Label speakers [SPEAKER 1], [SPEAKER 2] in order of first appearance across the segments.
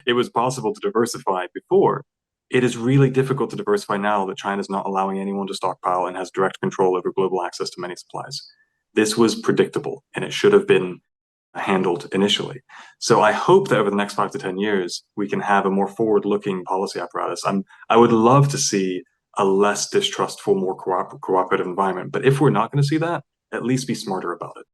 [SPEAKER 1] it was possible to diversify before. It is really difficult to diversify now that China is not allowing anyone to stockpile and has direct control over global access to many supplies. This was predictable, and it should have been handled initially. So I hope that over the next 5 to 10 years, we can have a more forward-looking policy apparatus. I would love to see a less distrustful, more cooperative environment. But if we're not going to see that, at least be smarter about it.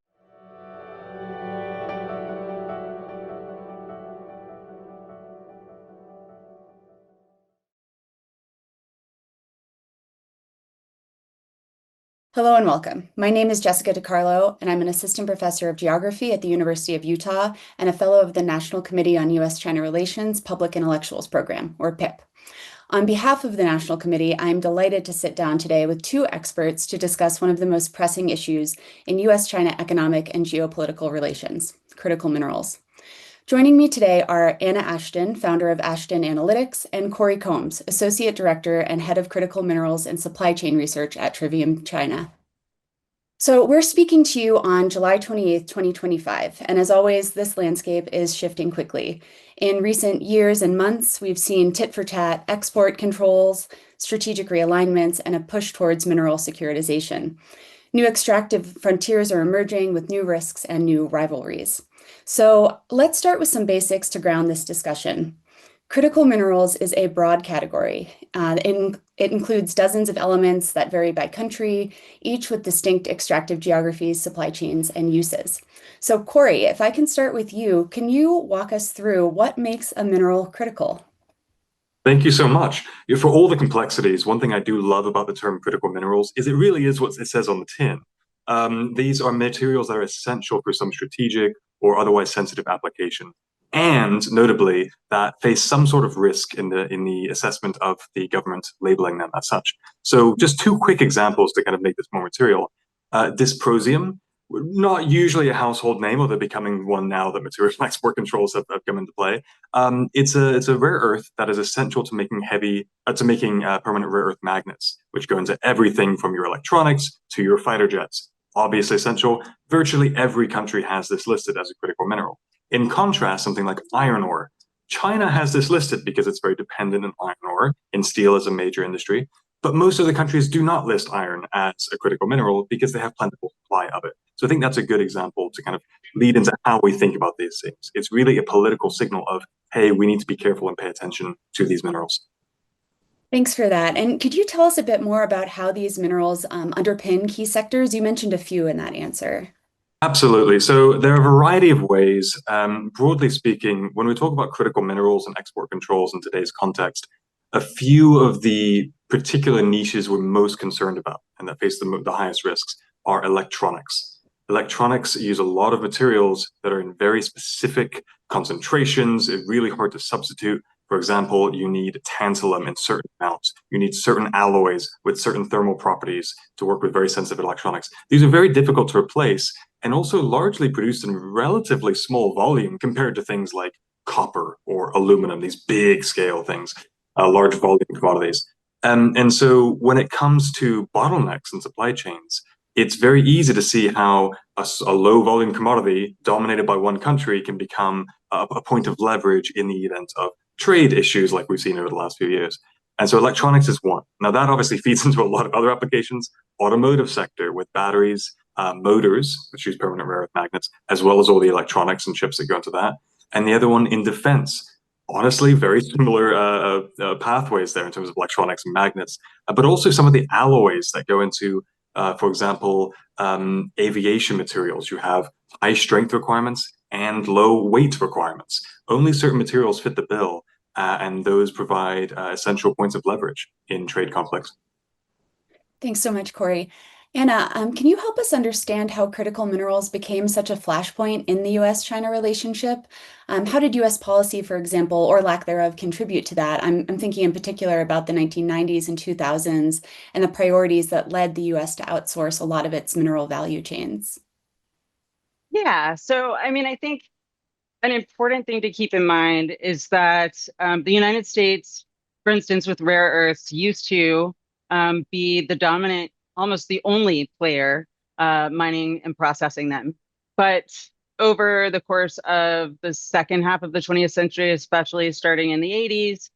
[SPEAKER 2] Hello and welcome. My name is Jessica DiCarlo, and I'm an assistant professor of geography at the University of Utah and a fellow of the National Committee on U.S. China Relations Public Intellectuals Program, or PIP. On behalf of the National Committee, I'm delighted to sit down today with two experts to discuss one of the most pressing issues in U.S. China economic and geopolitical relations, critical minerals. Joining me today are Anna Ashton, founder of Ashton Analytics, and Corey Combs, Associate Director and Head of Critical Minerals and Supply Chain Research at Trivium China. So we're speaking to you on July 28th, 2025, and as always, this landscape is shifting quickly. In recent years and months, we've seen tit-for-tat export controls, strategic realignments, and a push towards mineral securitization. New extractive frontiers are emerging with new risks and new rivalries. So let's start with some basics to ground this discussion. Critical minerals is a broad category. It includes dozens of elements that vary by country, each with distinct extractive geographies, supply chains, and uses. So Corey, if I can start with you, can you walk us through what makes a mineral critical?
[SPEAKER 1] Thank you so much. For all the complexities, one thing I do love about the term critical minerals is it really is what it says on the tin. These are materials that are essential for some strategic or otherwise sensitive application, and notably that face some sort of risk in the assessment of the government labeling them as such. So just two quick examples to kind of make this more material. Dysprosium, not usually a household name, although becoming one now that material export controls have come into play. It's a rare earth that is essential to making permanent rare earth magnets, which go into everything from your electronics to your fighter jets. Obviously essential. Virtually every country has this listed as a critical mineral. In contrast, something like iron ore, China has this listed because it's very dependent on iron ore, and steel as a major industry. But most of the countries do not list iron as a critical mineral because they have plentiful supply of it. So I think that's a good example to kind of lead into how we think about these things. It's really a political signal of, hey, we need to be careful and pay attention to these minerals.
[SPEAKER 2] Thanks for that. And could you tell us a bit more about how these minerals underpin key sectors? You mentioned a few in that answer.
[SPEAKER 1] Absolutely. So there are a variety of ways. Broadly speaking, when we talk about critical minerals and export controls in today's context, a few of the particular niches we're most concerned about and that face the highest risks are electronics. Electronics use a lot of materials that are in very specific concentrations. It's really hard to substitute. For example, you need tantalum in certain amounts. You need certain alloys with certain thermal properties to work with very sensitive electronics. These are very difficult to replace and also largely produced in relatively small volume compared to things like copper or aluminum, these big scale things, large volume commodities. And so when it comes to bottlenecks and supply chains, it's very easy to see how a low volume commodity dominated by one country can become a point of leverage in the event of trade issues like we've seen over the last few years. And so electronics is one. Now that obviously feeds into a lot of other applications, automotive sector with batteries, motors, which use permanent rare earth magnets, as well as all the electronics and chips that go into that. And the other one in defense. Honestly, very similar pathways there in terms of electronics and magnets, but also some of the alloys that go into, for example, aviation materials. You have high strength requirements and low weight requirements. Only certain materials fit the bill, and those provide essential points of leverage in trade conflicts.
[SPEAKER 2] Thanks so much, Corey. Anna, can you help us understand how critical minerals became such a flashpoint in the U.S.-China relationship? How did U.S. policy, for example, or lack thereof, contribute to that? I'm thinking in particular about the 1990s and 2000s and the priorities that led the U.S. to outsource a lot of its mineral value chains.
[SPEAKER 3] Yeah, so I mean, I think an important thing to keep in mind is that the United States, for instance, with rare earths, used to be the dominant, almost the only player mining and processing them. But over the course of the second half of the 20th century, especially starting in the 80s,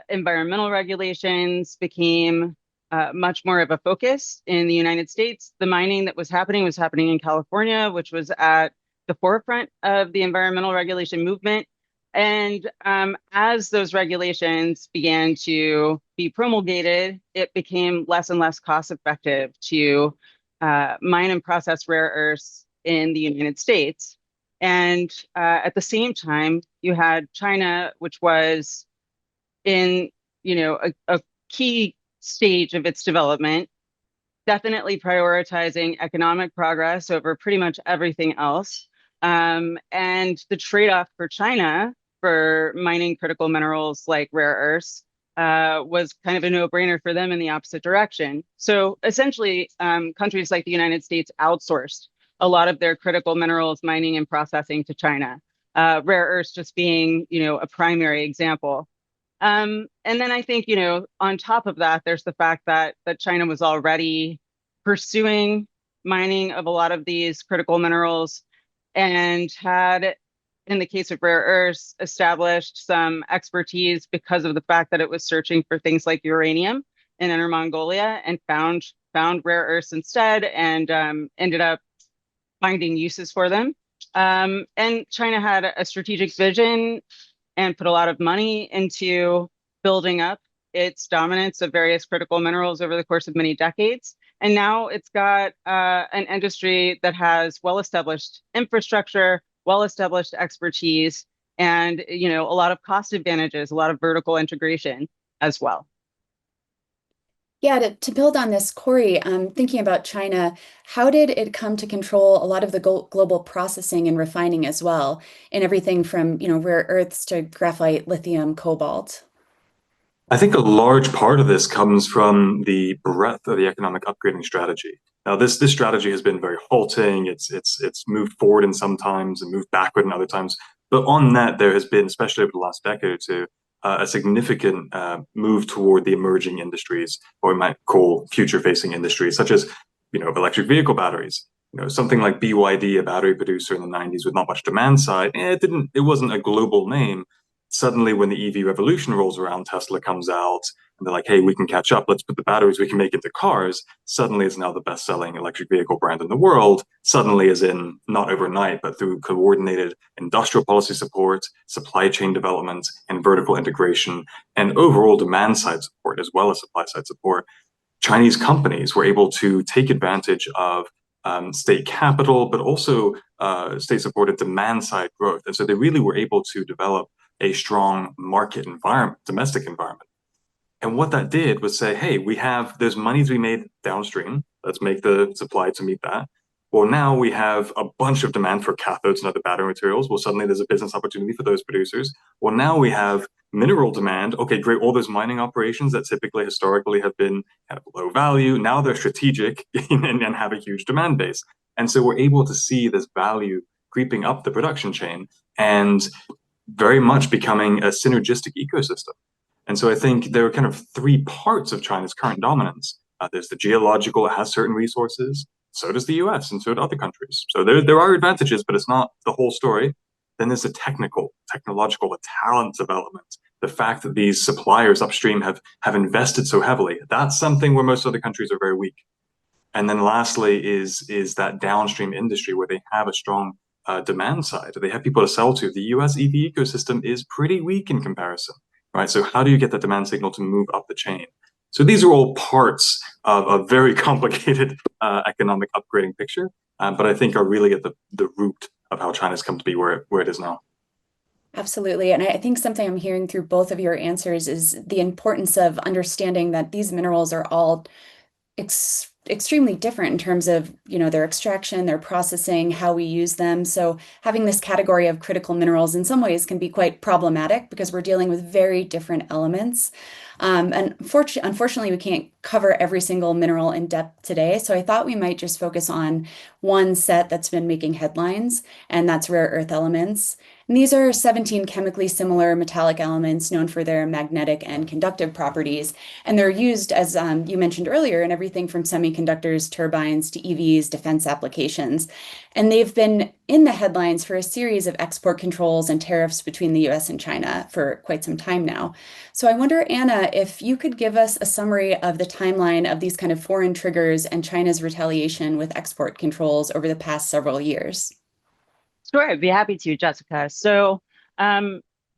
[SPEAKER 3] environmental regulations became much more of a focus in the United States. The mining that was happening in California, which was at the forefront of the environmental regulation movement. And as those regulations began to be promulgated, it became less and less cost effective to mine and process rare earths in the United States. And at the same time, you had China, which was in, a key stage of its development, definitely prioritizing economic progress over pretty much everything else. And the trade-off for China for mining critical minerals like rare earths was kind of a no-brainer for them in the opposite direction. So essentially, countries like the United States outsourced a lot of their critical minerals mining and processing to China. Rare earths just being, a primary example. And then I think, on top of that, there's the fact that China was already pursuing mining of a lot of these critical minerals and had, in the case of rare earths, established some expertise because of the fact that it was searching for things like uranium in Inner Mongolia and found rare earths instead, and ended up finding uses for them. And China had a strategic vision and put a lot of money into building up its dominance of various critical minerals over the course of many decades. And now it's got an industry that has well-established infrastructure, well-established expertise, and a lot of cost advantages, a lot of vertical integration as well.
[SPEAKER 2] Yeah, to build on this, Corey, thinking about China, how did it come to control a lot of the global processing and refining as well, in everything from, rare earths to graphite, lithium, cobalt?
[SPEAKER 1] I think a large part of this comes from the breadth of the economic upgrading strategy. Now, this strategy has been very halting. It's moved forward in some times and moved backward in other times. But on that, there has been, especially over the last decade or two, a significant move toward the emerging industries, or we might call future-facing industries, such as, electric vehicle batteries. Something like BYD, a battery producer in the 90s with not much demand side, it wasn't a global name. Suddenly, when the EV revolution rolls around, Tesla comes out and they're like, hey, we can catch up. Let's put the batteries we can make into cars. Suddenly is now the best selling electric vehicle brand in the world. Suddenly, as in not overnight, but through coordinated industrial policy support, supply chain development, and vertical integration, and overall demand side support, as well as supply side support. Chinese companies were able to take advantage of state capital, but also state supported demand side growth. And so they really were able to develop a strong market environment, domestic environment. And what that did was say, hey, there's money to be made downstream. Let's make the supply to meet that. Well, now we have a bunch of demand for cathodes and other battery materials. Well, suddenly there's a business opportunity for those producers. Well, now we have mineral demand. Okay, great. All those mining operations that typically historically have been kind of low value, now they're strategic and have a huge demand base. And so we're able to see this value creeping up the production chain and very much becoming a synergistic ecosystem. And so I think there are kind of three parts of China's current dominance. There's the geological, it has certain resources. So does the US and so do other countries. So there are advantages, but it's not the whole story. Then there's the technological, the talent development. The fact that these suppliers upstream have invested so heavily. That's something where most other countries are very weak. And then lastly is that downstream industry where they have a strong demand side. They have people to sell to. The US EV ecosystem is pretty weak in comparison, right? So how do you get that demand signal to move up the chain? So these are all parts of a very complicated economic upgrading picture, but I think are really at the root of how China's come to be where it is now.
[SPEAKER 2] Absolutely. And I think something I'm hearing through both of your answers is the importance of understanding that these minerals are all extremely different in terms of, their extraction, their processing, how we use them. So having this category of critical minerals in some ways can be quite problematic because we're dealing with very different elements. And unfortunately, we can't cover every single mineral in depth today. So I thought we might just focus on one set that's been making headlines, and that's rare earth elements. And these are 17 chemically similar metallic elements known for their magnetic and conductive properties. And they're used, as you mentioned earlier, in everything from semiconductors, turbines, to EVs, defense applications. And they've been in the headlines for a series of export controls and tariffs between the US and China for quite some time now. So I wonder, Anna, if you could give us a summary of the timeline of these kind of foreign triggers and China's retaliation with export controls over the past several years.
[SPEAKER 3] Sure, I'd be happy to, Jessica. So,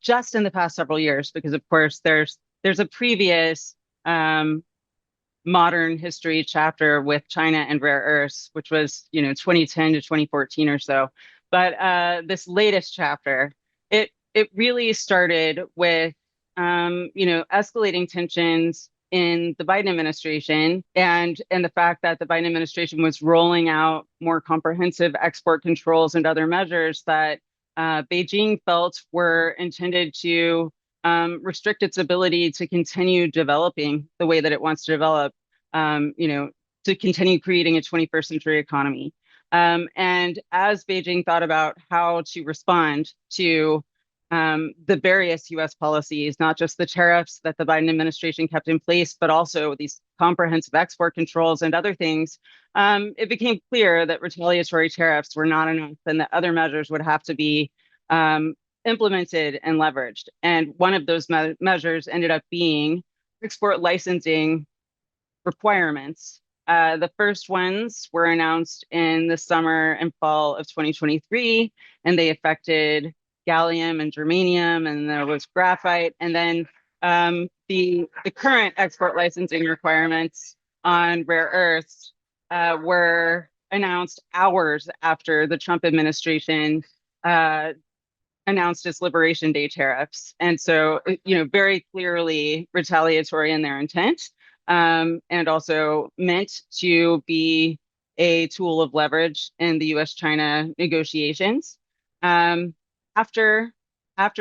[SPEAKER 3] just in the past several years, because of course there's a previous modern history chapter with China and rare earths, which was 2010 to 2014 or so. But this latest chapter, it really started with escalating tensions in the Biden administration and the fact that the Biden administration was rolling out more comprehensive export controls and other measures that Beijing felt were intended to restrict its ability to continue developing the way that it wants to develop, to continue creating a 21st century economy. And as Beijing thought about how to respond to the various U.S. policies, not just the tariffs that the Biden administration kept in place, but also these comprehensive export controls and other things, it became clear that retaliatory tariffs were not enough and that other measures would have to be implemented and leveraged. And one of those measures ended up being export licensing requirements. The first ones were announced in the summer and fall of 2023, and they affected gallium and germanium, and there was graphite. And then the current export licensing requirements on rare earths were announced hours after the Trump administration announced its Liberation Day tariffs. And so, very clearly retaliatory in their intent, and also meant to be a tool of leverage in the U.S. China negotiations. After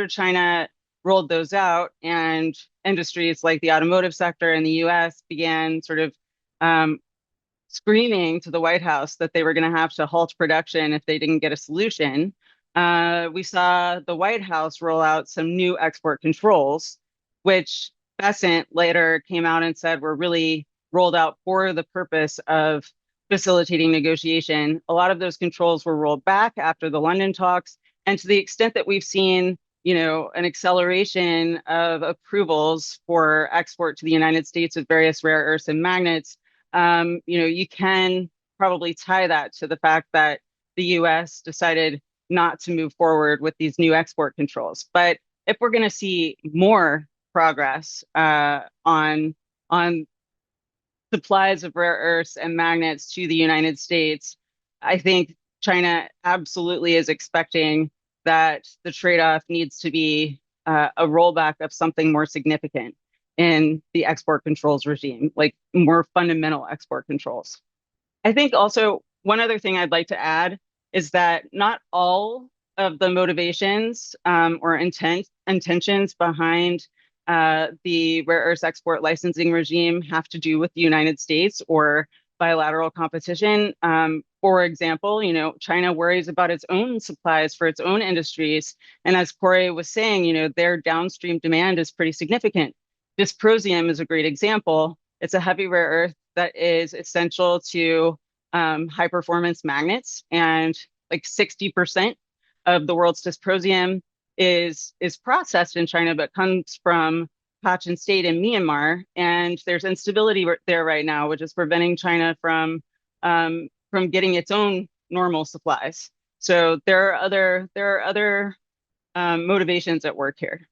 [SPEAKER 3] China rolled those out and industries like the automotive sector in the U.S. began sort of screaming to the White House that they were going to have to halt production if they didn't get a solution, we saw the White House roll out some new export controls, which Besant later came out and said were really rolled out for the purpose of facilitating negotiation. A lot of those controls were rolled back after the London talks. And to the extent that we've seen, an acceleration of approvals for export to the United States of various rare earths and magnets, you can probably tie that to the fact that the U.S. decided not to move forward with these new export controls. But if we're going to see more progress on supplies of rare earths and magnets to the United States, I think China absolutely is expecting that the trade-off needs to be a rollback of something more significant in the export controls regime, like more fundamental export controls. I think also one other thing I'd like to add is that not all of the motivations or intentions behind the rare earths export licensing regime have to do with the United States or bilateral competition. For example, China worries about its own supplies for its own industries. And as Corey was saying, their downstream demand is pretty significant. Dysprosium is a great example. It's a heavy rare earth that is essential to high performance magnets. And like 60% of the world's dysprosium is processed in China, but comes from Kachin State in Myanmar. And there's instability there right now, which is preventing China from getting its own normal supplies. So there are other motivations at work here.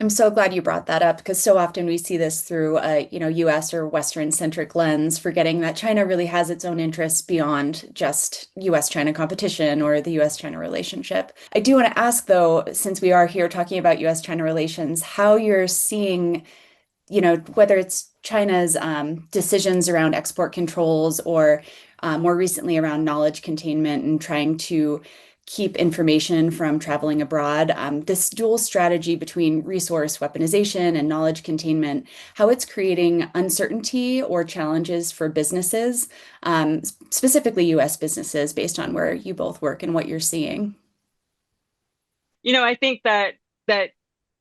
[SPEAKER 2] I'm so glad you brought that up because so often we see this through a U.S. or Western-centric lens, forgetting that China really has its own interests beyond just U.S.-China competition or the U.S.-China relationship. I do want to ask, though, since we are here talking about U.S.-China relations, how you're seeing, whether it's China's decisions around export controls or more recently around knowledge containment and trying to keep information from traveling abroad, this dual strategy between resource weaponization and knowledge containment, how it's creating uncertainty or challenges for businesses, specifically U.S. businesses, based on where you both work and what you're seeing.
[SPEAKER 3] I think that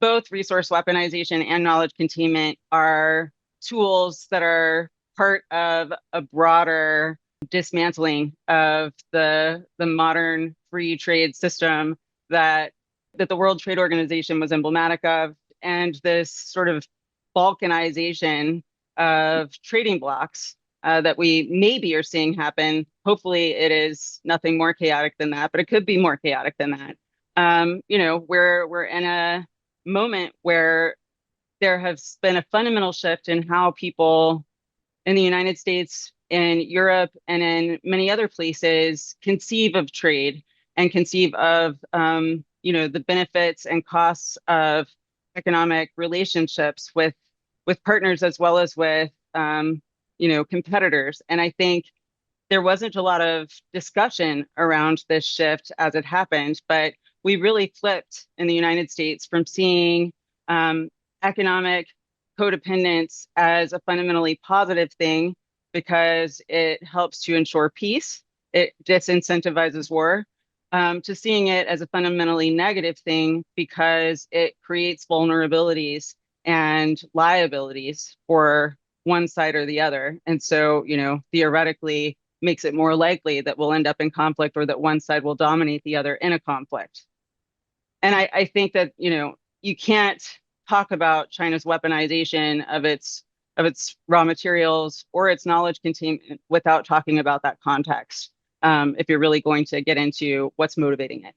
[SPEAKER 3] both resource weaponization and knowledge containment are tools that are part of a broader dismantling of the modern free trade system that the World Trade Organization was emblematic of, and this sort of balkanization of trading blocks that we maybe are seeing happen. Hopefully, it is nothing more chaotic than that, but it could be more chaotic than that. We're in a moment where there has been a fundamental shift in how people in the United States, in Europe, and in many other places conceive of trade and conceive of the benefits and costs of economic relationships with partners as well as with competitors. And I think there wasn't a lot of discussion around this shift as it happened, but we really flipped in the United States from seeing economic codependence as a fundamentally positive thing because it helps to ensure peace, it disincentivizes war, to seeing it as a fundamentally negative thing because it creates vulnerabilities and liabilities for one side or the other. And so, theoretically makes it more likely that we'll end up in conflict or that one side will dominate the other in a conflict. And I think that, you can't talk about China's weaponization of its raw materials or its knowledge containment without talking about that context, if you're really going to get into what's motivating it.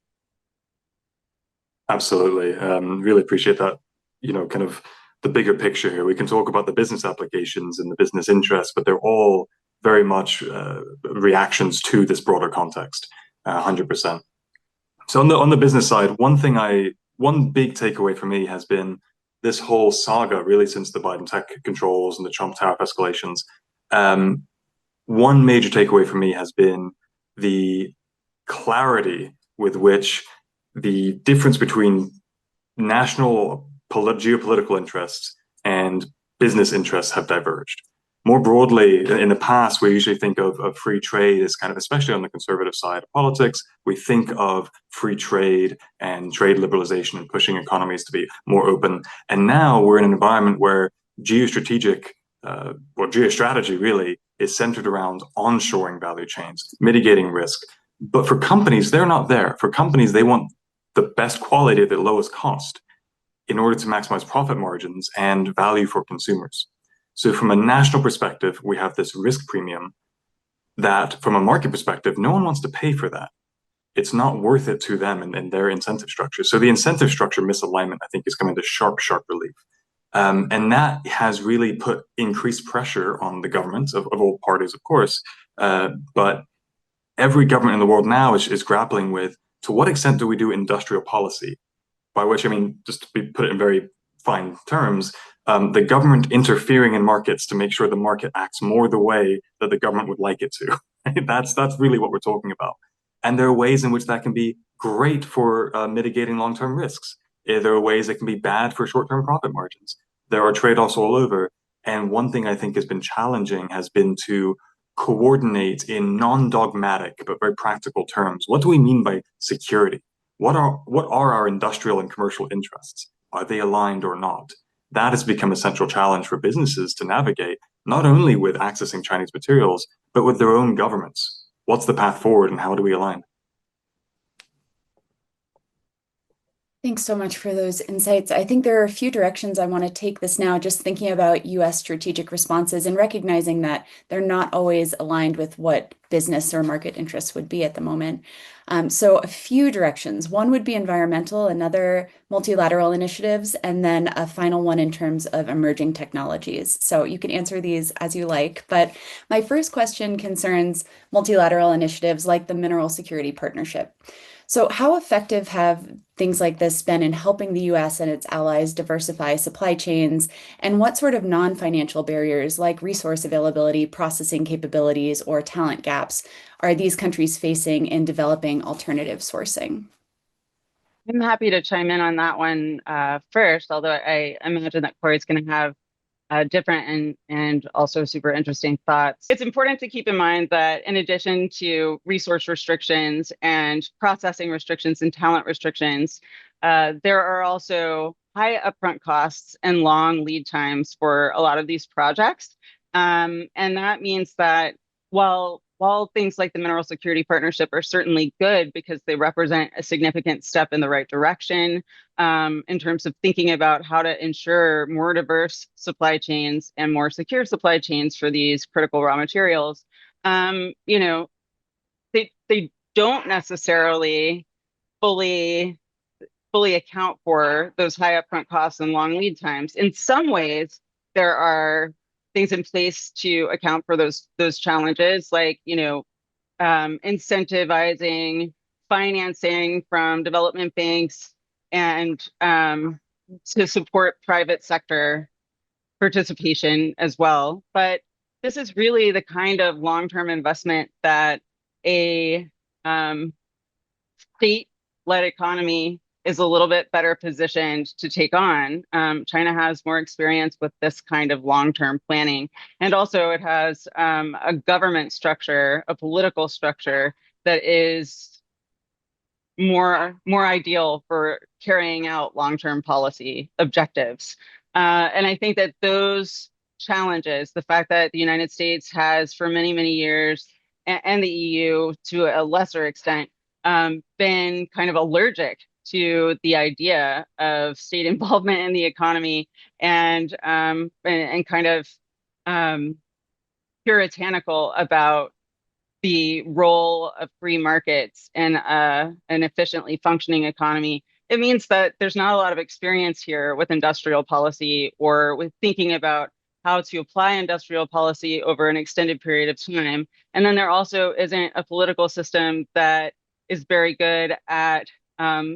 [SPEAKER 1] Absolutely. Really appreciate that, kind of the bigger picture here. We can talk about the business applications and the business interests, but they're all very much reactions to this broader context, 100%. So on the business side, one big takeaway for me has been this whole saga, really, since the Biden tech controls and the Trump tariff escalations. One major takeaway for me has been the clarity with which the difference between national geopolitical interests and business interests have diverged. More broadly, in the past, we usually think of free trade as kind of, especially on the conservative side of politics, we think of free trade and trade liberalization and pushing economies to be more open. And now we're in an environment where geostrategic or geostrategy really is centered around onshoring value chains, mitigating risk. But for companies, they're not there. For companies, they want the best quality at the lowest cost in order to maximize profit margins and value for consumers. So from a national perspective, we have this risk premium that from a market perspective, no one wants to pay for that. It's not worth it to them and their incentive structure. So the incentive structure misalignment, I think, is coming to sharp relief. And that has really put increased pressure on the governments of all parties, of course. But every government in the world now is grappling with, to what extent do we do industrial policy? By which I mean, just to put it in very fine terms, the government interfering in markets to make sure the market acts more the way that the government would like it to. That's really what we're talking about. And there are ways in which that can be great for mitigating long-term risks. There are ways it can be bad for short-term profit margins. There are trade-offs all over. And one thing I think has been challenging has been to coordinate in non-dogmatic but very practical terms. What do we mean by security? What are our industrial and commercial interests? Are they aligned or not? That has become a central challenge for businesses to navigate, not only with accessing Chinese materials, but with their own governments. What's the path forward and how do we align?
[SPEAKER 2] Thanks so much for those insights. I think there are a few directions I want to take this now, just thinking about U.S. strategic responses and recognizing that they're not always aligned with what business or market interests would be at the moment. So a few directions. One would be environmental, another multilateral initiatives, and then a final one in terms of emerging technologies. So you can answer these as you like. But my first question concerns multilateral initiatives like the Mineral Security Partnership. So how effective have things like this been in helping the U.S. and its allies diversify supply chains? And what sort of non-financial barriers like resource availability, processing capabilities, or talent gaps are these countries facing in developing alternative sourcing?
[SPEAKER 3] I'm happy to chime in on that one first, although I imagine that Corey's going to have different and also super interesting thoughts. It's important to keep in mind that in addition to resource restrictions and processing restrictions and talent restrictions, there are also high upfront costs and long lead times for a lot of these projects. And that means that while things like the Mineral Security Partnership are certainly good because they represent a significant step in the right direction, in terms of thinking about how to ensure more diverse supply chains and more secure supply chains for these critical raw materials, you know, they don't necessarily fully account for those high upfront costs and long lead times. In some ways, there are things in place to account for those challenges, like incentivizing financing from development banks and to support private sector participation as well. But this is really the kind of long-term investment that a state-led economy is a little bit better positioned to take on. China has more experience with this kind of long-term planning. And also it has a government structure, a political structure that is more ideal for carrying out long-term policy objectives. And I think that those challenges, the fact that the United States has for many, many years, and the EU to a lesser extent, been kind of allergic to the idea of state involvement in the economy and kind of puritanical about the role of free markets in an efficiently functioning economy. It means that there's not a lot of experience here with industrial policy or with thinking about how to apply industrial policy over an extended period of time. And then there also isn't a political system that is very good at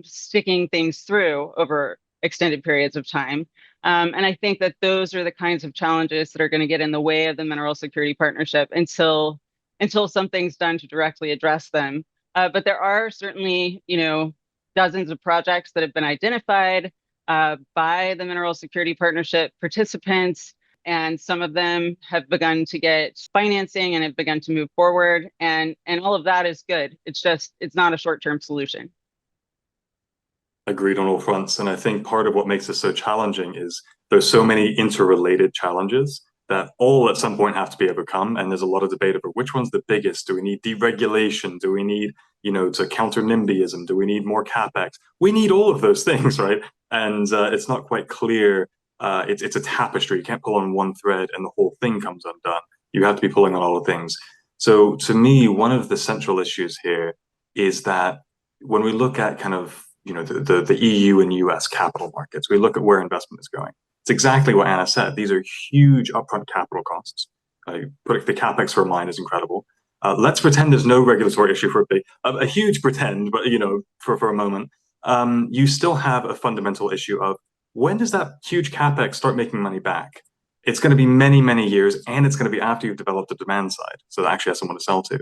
[SPEAKER 3] sticking things through over extended periods of time. And I think that those are the kinds of challenges that are going to get in the way of the Mineral Security Partnership until something's done to directly address them. But there are certainly, dozens of projects that have been identified by the Mineral Security Partnership participants, and some of them have begun to get financing and have begun to move forward. And all of that is good. It's not a short-term solution.
[SPEAKER 1] Agreed on all fronts. And I think part of what makes this so challenging is there's so many interrelated challenges that all at some point have to be overcome. And there's a lot of debate over which one's the biggest. Do we need deregulation? Do we need, to counter NIMBYism? Do we need more capex? We need all of those things, right? And it's not quite clear. It's a tapestry. You can't pull on one thread and the whole thing comes undone. You have to be pulling on all the things. So to me, one of the central issues here is that when we look at kind of the EU and U.S. capital markets, we look at where investment is going. It's exactly what Anna said. These are huge upfront capital costs. Putting the capex for a mine is incredible. Let's pretend there's no regulatory issue for a huge pretend, but for a moment, you still have a fundamental issue of when does that huge capex start making money back? It's going to be many, many years, and it's going to be after you've developed the demand side, so that actually has someone to sell to.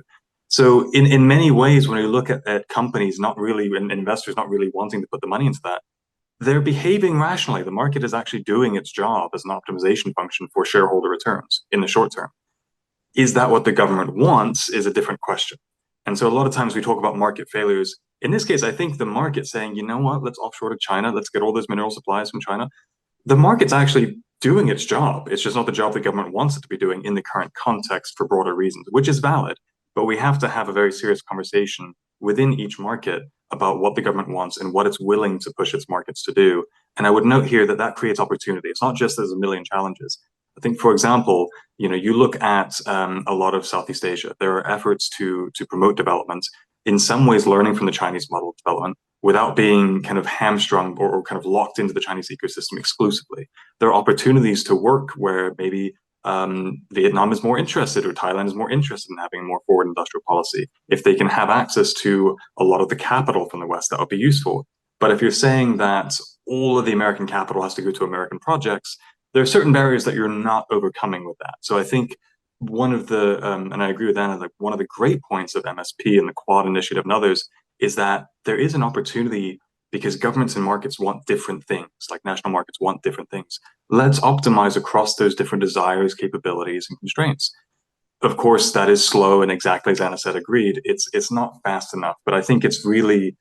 [SPEAKER 1] So in many ways, when you look at companies not really, and investors not really wanting to put the money into that, they're behaving rationally. The market is actually doing its job as an optimization function for shareholder returns in the short term. Is that what the government wants is a different question. And so a lot of times we talk about market failures. In this case, I think the market saying, you know what, let's offshore to China, let's get all those mineral supplies from China. The market's actually doing its job. It's just not the job the government wants it to be doing in the current context for broader reasons, which is valid. But we have to have a very serious conversation within each market about what the government wants and what it's willing to push its markets to do. And I would note here that that creates opportunity. It's not just there's a million challenges. I think, for example, you look at a lot of Southeast Asia. There are efforts to promote development, in some ways learning from the Chinese model of development without being kind of hamstrung or kind of locked into the Chinese ecosystem exclusively. There are opportunities to work where maybe Vietnam is more interested or Thailand is more interested in having a more forward industrial policy. If they can have access to a lot of the capital from the West, that would be useful. But if you're saying that all of the American capital has to go to American projects, there are certain barriers that you're not overcoming with that. So I think one of the, and I agree with Anna, like one of the great points of MSP and the Quad Initiative and others is that there is an opportunity because governments and markets want different things, like national markets want different things. Let's optimize across those different desires, capabilities, and constraints. Of course, that is slow, and exactly as Anna said, agreed, it's not fast enough, but I think it's really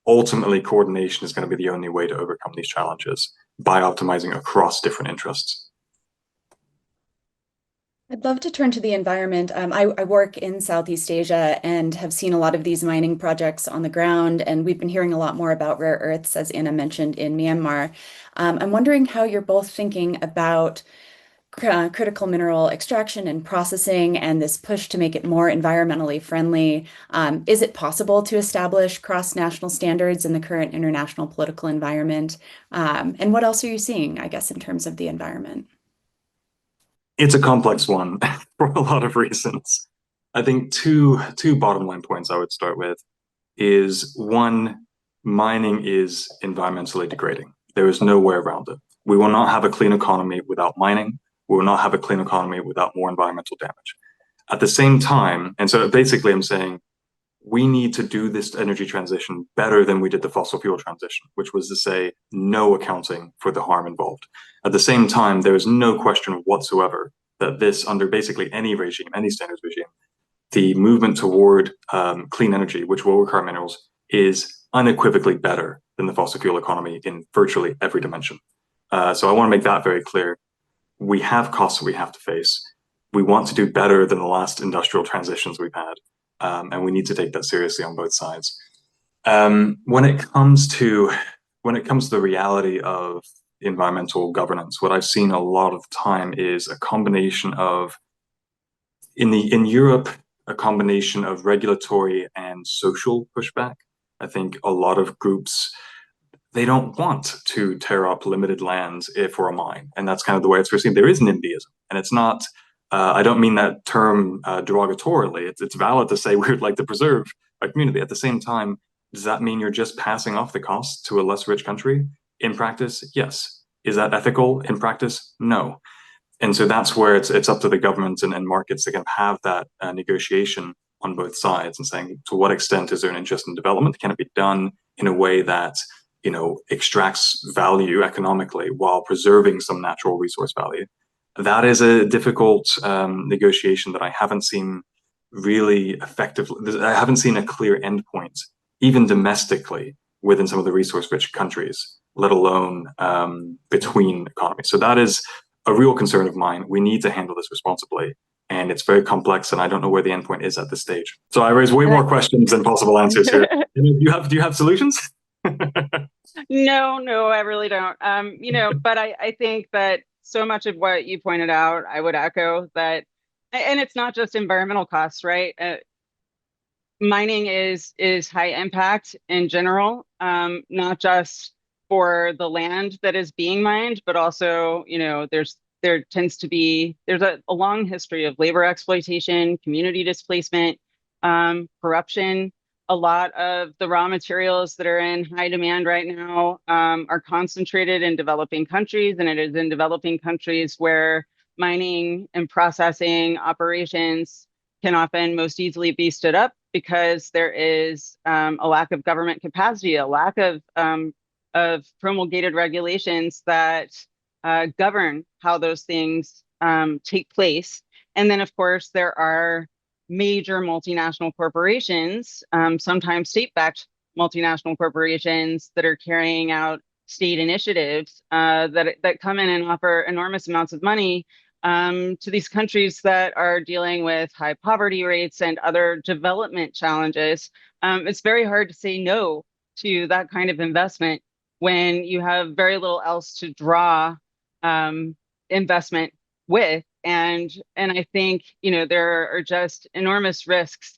[SPEAKER 1] ultimately coordination is going to be the only way to overcome these challenges by optimizing across different interests.
[SPEAKER 2] I'd love to turn to the environment. I work in Southeast Asia and have seen a lot of these mining projects on the ground, and we've been hearing a lot more about rare earths, as Anna mentioned, in Myanmar. I'm wondering how you're both thinking about critical mineral extraction and processing and this push to make it more environmentally friendly. Is it possible to establish cross-national standards in the current international political environment? And what else are you seeing, I guess, in terms of the environment?
[SPEAKER 1] It's a complex one for a lot of reasons. I think two bottom line points I would start with is one, mining is environmentally degrading. There is no way around it. We will not have a clean economy without mining. We will not have a clean economy without more environmental damage. At the same time, and so basically I'm saying we need to do this energy transition better than we did the fossil fuel transition, which was to say no accounting for the harm involved. At the same time, there is no question whatsoever that this, under basically any regime, any standards regime, the movement toward clean energy, which will require minerals, is unequivocally better than the fossil fuel economy in virtually every dimension. So I want to make that very clear. We have costs that we have to face. We want to do better than the last industrial transitions we've had. And we need to take that seriously on both sides. When it comes to the reality of environmental governance, what I've seen a lot of the time is a combination of in Europe, a combination of regulatory and social pushback. I think a lot of groups, they don't want to tear up limited lands for a mine, and that's kind of the way it's perceived. There is NIMBYism, and it's not. I don't mean that term derogatorily. It's valid to say we'd like to preserve a community. At the same time, does that mean you're just passing off the cost to a less rich country? In practice, yes. Is that ethical? In practice, no. And so that's where it's up to the governments and markets to kind of have that negotiation on both sides and saying, to what extent is there an interest in development? Can it be done in a way that extracts value economically while preserving some natural resource value? That is a difficult negotiation that I haven't seen really effectively. I haven't seen a clear endpoint, even domestically within some of the resource-rich countries, let alone between economies. So that is a real concern of mine. We need to handle this responsibly, and it's very complex, and I don't know where the endpoint is at this stage. So I raise way more questions than possible answers here. Do you have solutions?
[SPEAKER 3] No, I really don't. But I think that so much of what you pointed out, I would echo that, and it's not just environmental costs, right? Mining is high impact in general, not just for the land that is being mined, but also, there's a long history of labor exploitation, community displacement, corruption. A lot of the raw materials that are in high demand right now are concentrated in developing countries, and it is in developing countries where mining and processing operations can often most easily be stood up because there is a lack of government capacity, a lack of promulgated regulations that govern how those things take place. And then, of course, there are major multinational corporations, sometimes state-backed multinational corporations that are carrying out state initiatives that come in and offer enormous amounts of money to these countries that are dealing with high poverty rates and other development challenges. It's very hard to say no to that kind of investment when you have very little else to draw investment with. And I think, there are just enormous risks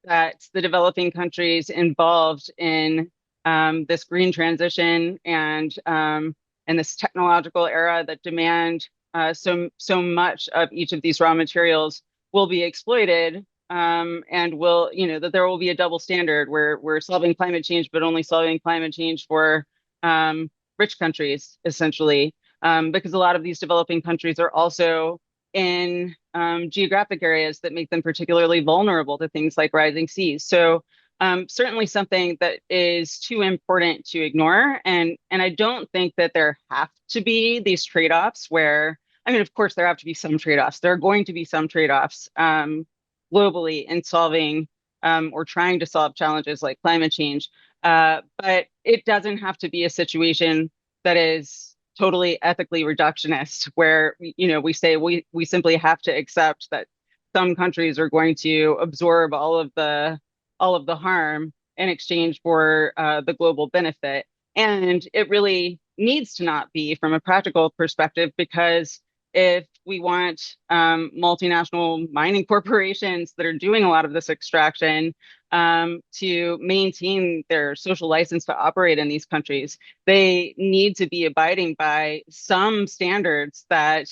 [SPEAKER 3] that the developing countries involved in this green transition and this technological era that demand so much of each of these raw materials will be exploited, and that there will be a double standard where we're solving climate change, but only solving climate change for rich countries, essentially, because a lot of these developing countries are also in geographic areas that make them particularly vulnerable to things like rising seas. So certainly something that is too important to ignore. And I don't think that there have to be these trade-offs where, I mean, of course, there have to be some trade-offs. There are going to be some trade-offs globally in solving or trying to solve challenges like climate change. But it doesn't have to be a situation that is totally ethically reductionist, where we say we simply have to accept that some countries are going to absorb all of the harm in exchange for the global benefit. And it really needs to not be from a practical perspective, because if we want multinational mining corporations that are doing a lot of this extraction to maintain their social license to operate in these countries, they need to be abiding by some standards that,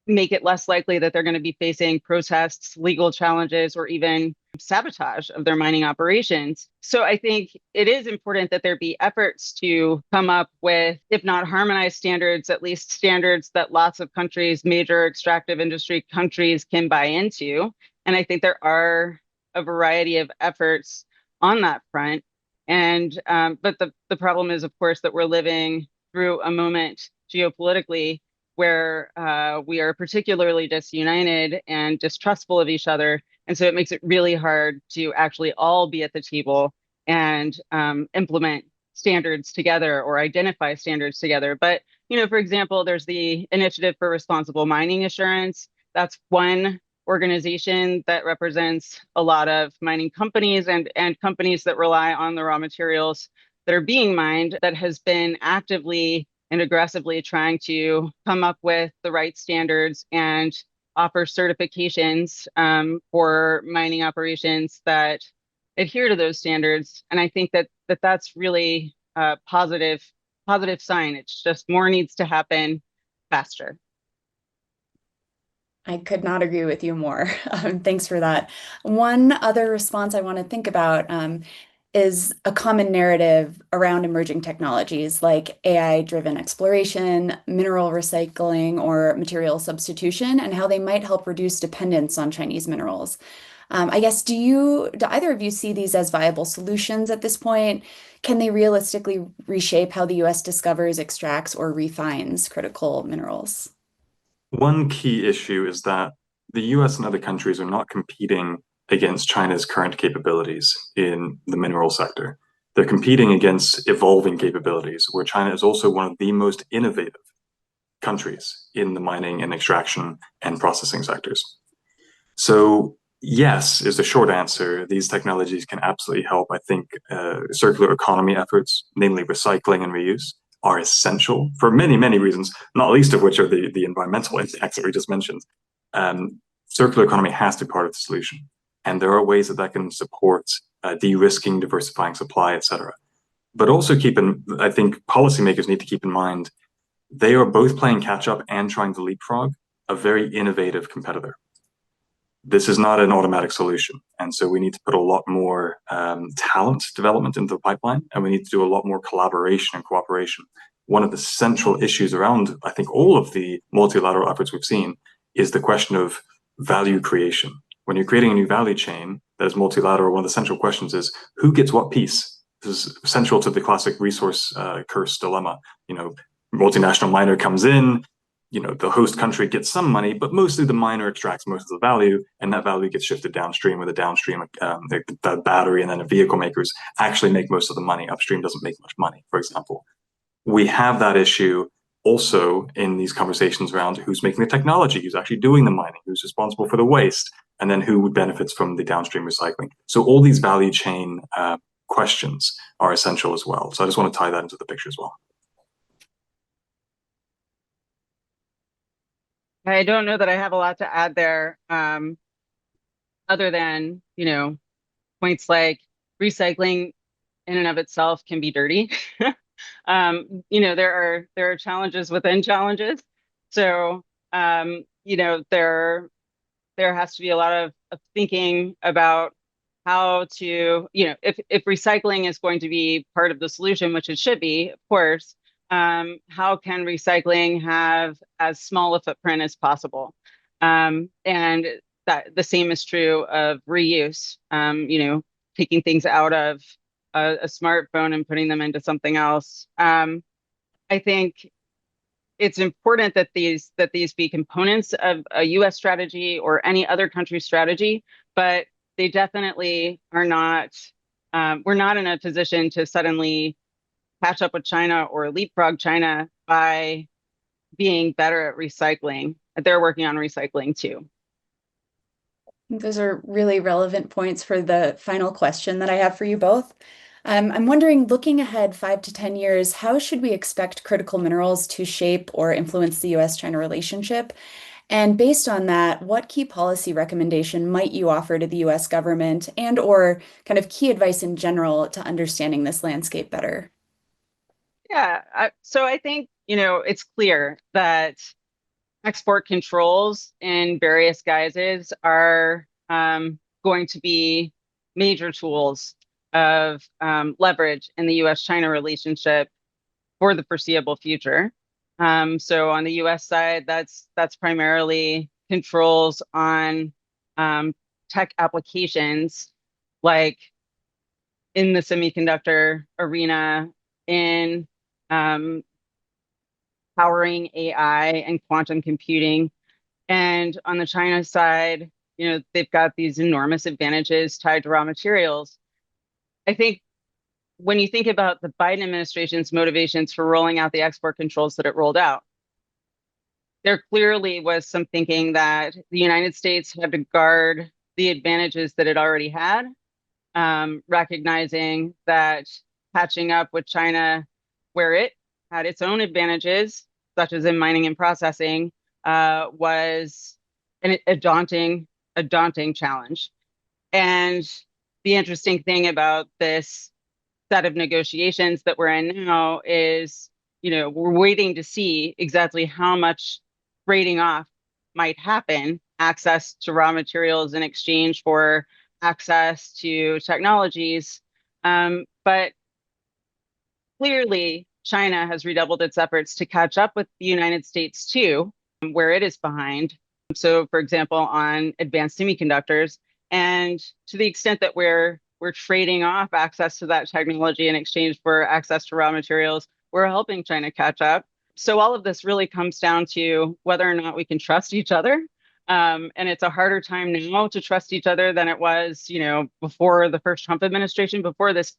[SPEAKER 3] make it less likely that they're going to be facing protests, legal challenges, or even sabotage of their mining operations. So I think it is important that there be efforts to come up with, if not harmonized standards, at least standards that lots of countries, major extractive industry countries, can buy into. And I think there are a variety of efforts on that front. And but the problem is, of course, that we're living through a moment geopolitically where we are particularly disunited and distrustful of each other. And so it makes it really hard to actually all be at the table and implement standards together or identify standards together. But, for example, there's the Initiative for Responsible Mining Assurance. That's one organization that represents a lot of mining companies and companies that rely on the raw materials that are being mined, that has been actively and aggressively trying to come up with the right standards and offer certifications for mining operations that adhere to those standards. And I think that's really a positive sign. It's just more needs to happen faster.
[SPEAKER 2] I could not agree with you more. Thanks for that. One other response I want to think about is a common narrative around emerging technologies like AI-driven exploration, mineral recycling, or material substitution, and how they might help reduce dependence on Chinese minerals. I guess, do either of you see these as viable solutions at this point? Can they realistically reshape how the US discovers, extracts, or refines critical minerals?
[SPEAKER 1] One key issue is that the US and other countries are not competing against China's current capabilities in the mineral sector. They're competing against evolving capabilities, where China is also one of the most innovative countries in the mining and extraction and processing sectors. So, yes, is the short answer. These technologies can absolutely help. I think circular economy efforts, namely recycling and reuse, are essential for many, many reasons, not least of which are the environmental impacts that we just mentioned. Circular economy has to be part of the solution. And there are ways that can support de-risking, diversifying supply, etc. But also I think policymakers need to keep in mind, they are both playing catch up and trying to leapfrog a very innovative competitor. This is not an automatic solution. And so we need to put a lot more talent development into the pipeline, and we need to do a lot more collaboration and cooperation. One of the central issues around, I think, all of the multilateral efforts we've seen is the question of value creation. When you're creating a new value chain that is multilateral, one of the central questions is who gets what piece? This is central to the classic resource curse dilemma. Multinational miner comes in, the host country gets some money, but mostly the miner extracts most of the value, and that value gets shifted downstream, where the battery and then the vehicle makers actually make most of the money. Upstream doesn't make much money, for example. We have that issue also in these conversations around who's making the technology, who's actually doing the mining, who's responsible for the waste, and then who benefits from the downstream recycling. So all these value chain questions are essential as well. So I just want to tie that into the picture as well.
[SPEAKER 3] I don't know that I have a lot to add there, other than, points like recycling in and of itself can be dirty. There are challenges within challenges. So, there has to be a lot of thinking about how to, if recycling is going to be part of the solution, which it should be, of course, how can recycling have as small a footprint as possible? And that the same is true of reuse. Taking things out of a smartphone and putting them into something else. I think it's important that these be components of a U.S. strategy or any other country's strategy, but they definitely are not. We're not in a position to suddenly catch up with China or leapfrog China by being better at recycling. They're working on recycling too.
[SPEAKER 2] Those are really relevant points for the final question that I have for you both. I'm wondering, looking ahead 5 to 10 years, how should we expect critical minerals to shape or influence the U.S.-China relationship? And based on that, what key policy recommendation might you offer to the U.S. government and or kind of key advice in general to understanding this landscape better?
[SPEAKER 3] Yeah, so I think, it's clear that export controls in various guises are going to be major tools of leverage in the U.S.-China relationship for the foreseeable future. So on the U.S. side, that's primarily controls on tech applications, like in the semiconductor arena, in powering AI and quantum computing. And on the China side, they've got these enormous advantages tied to raw materials. I think when you think about the Biden administration's motivations for rolling out the export controls that it rolled out, there clearly was some thinking that the United States had to guard the advantages that it already had, recognizing that catching up with China where it had its own advantages, such as in mining and processing, was a daunting challenge. And the interesting thing about this set of negotiations that we're in now is, we're waiting to see exactly how much trading off might happen, access to raw materials in exchange for access to technologies. But clearly, China has redoubled its efforts to catch up with the United States too, where it is behind. So, for example, on advanced semiconductors, and to the extent that we're trading off access to that technology in exchange for access to raw materials, we're helping China catch up. So all of this really comes down to whether or not we can trust each other. And it's a harder time now to trust each other than it was, before the first Trump administration, before this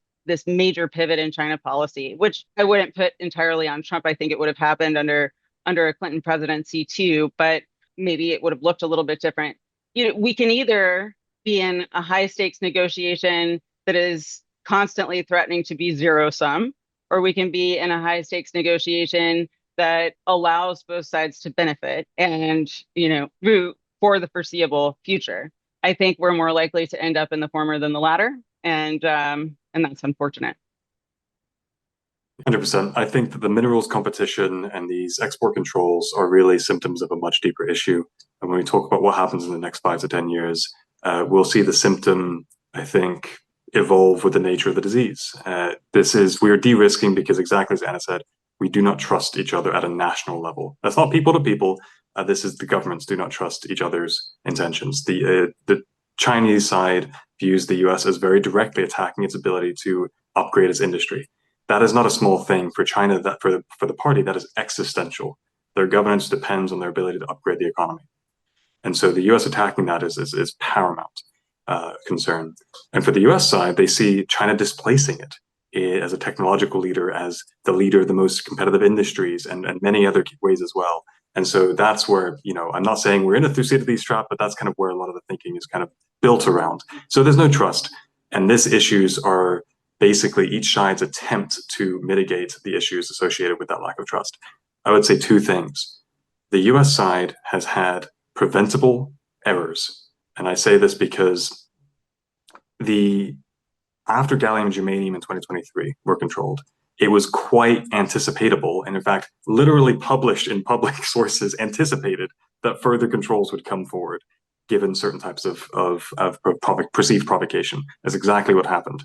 [SPEAKER 3] major pivot in China policy, which I wouldn't put entirely on Trump. I think it would have happened under a Clinton presidency too, but maybe it would have looked a little bit different. We can either be in a high stakes negotiation that is constantly threatening to be zero sum, or we can be in a high stakes negotiation that allows both sides to benefit and, root for the foreseeable future. I think we're more likely to end up in the former than the latter. And that's unfortunate.
[SPEAKER 1] 100%. I think that the minerals competition and these export controls are really symptoms of a much deeper issue. And when we talk about what happens in the next 5 to 10 years, we'll see the symptom, I think, evolve with the nature of the disease. We're de-risking because, exactly as Anna said, we do not trust each other at a national level. That's not people to people. This is the governments do not trust each other's intentions. The Chinese side views the US as very directly attacking its ability to upgrade its industry. That is not a small thing for China. That for the party, that is existential. Their governance depends on their ability to upgrade the economy. And so the US attacking that is paramount concern. And for the US side, they see China displacing it as a technological leader, as the leader of the most competitive industries, and many other ways as well. And so that's where, I'm not saying we're in a Thucydides trap, but that's kind of where a lot of the thinking is kind of built around. So there's no trust. And these issues are basically each side's attempt to mitigate the issues associated with that lack of trust. I would say two things. The US side has had preventable errors. And I say this because after gallium and germanium in 2023 were controlled, it was quite anticipatable, and in fact, literally published in public sources, anticipated that further controls would come forward, given certain types of perceived provocation. That's exactly what happened.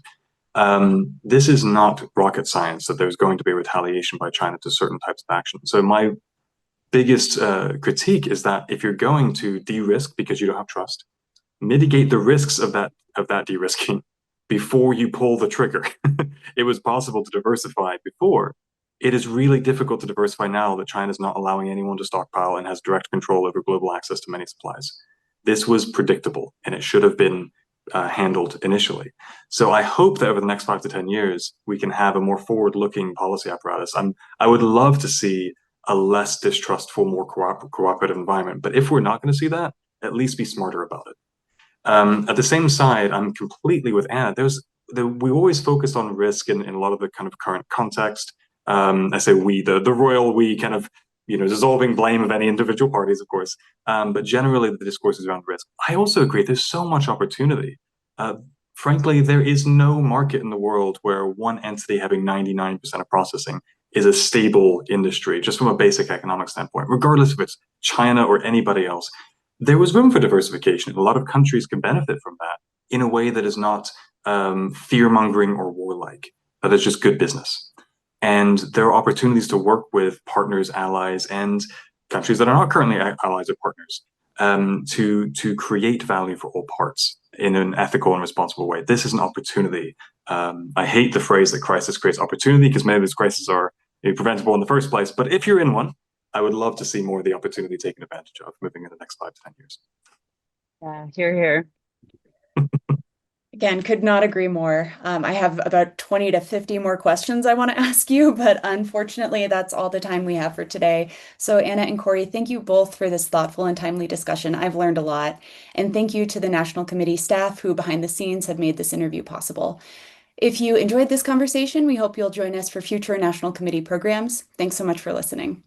[SPEAKER 1] This is not rocket science that there's going to be retaliation by China to certain types of action. So my biggest critique is that if you're going to de-risk because you don't have trust, mitigate the risks of that de-risking before you pull the trigger. It was possible to diversify before. It is really difficult to diversify now that China is not allowing anyone to stockpile and has direct control over global access to many supplies. This was predictable and it should have been handled initially. So I hope that over the next 5 to 10 years, we can have a more forward-looking policy apparatus. I would love to see a less distrustful, more cooperative environment. But if we're not going to see that, at least be smarter about it. At the same side, I'm completely with Anna. We always focused on risk in a lot of the kind of current context. I say we, the royal we, kind of, dissolving blame of any individual parties, of course. But generally, the discourse is around risk. I also agree. There's so much opportunity. Frankly, there is no market in the world where one entity having 99% of processing is a stable industry, just from a basic economic standpoint, regardless if it's China or anybody else. There was room for diversification. A lot of countries can benefit from that in a way that is not fear-mongering or warlike. That is just good business. And there are opportunities to work with partners, allies, and countries that are not currently allies or partners to create value for all parts in an ethical and responsible way. This is an opportunity. I hate the phrase that crisis creates opportunity because many of these crises are preventable in the first place. But if you're in one, I would love to see more of the opportunity taken advantage of moving in the next 5 to 10 years.
[SPEAKER 3] Yeah, hear, hear.
[SPEAKER 2] Again, could not agree more. I have about 20 to 50 more questions I want to ask you, but unfortunately, that's all the time we have for today. So Anna and Corey, thank you both for this thoughtful and timely discussion. I've learned a lot. And thank you to the National Committee staff who behind the scenes have made this interview possible. If you enjoyed this conversation, we hope you'll join us for future National Committee programs. Thanks so much for listening.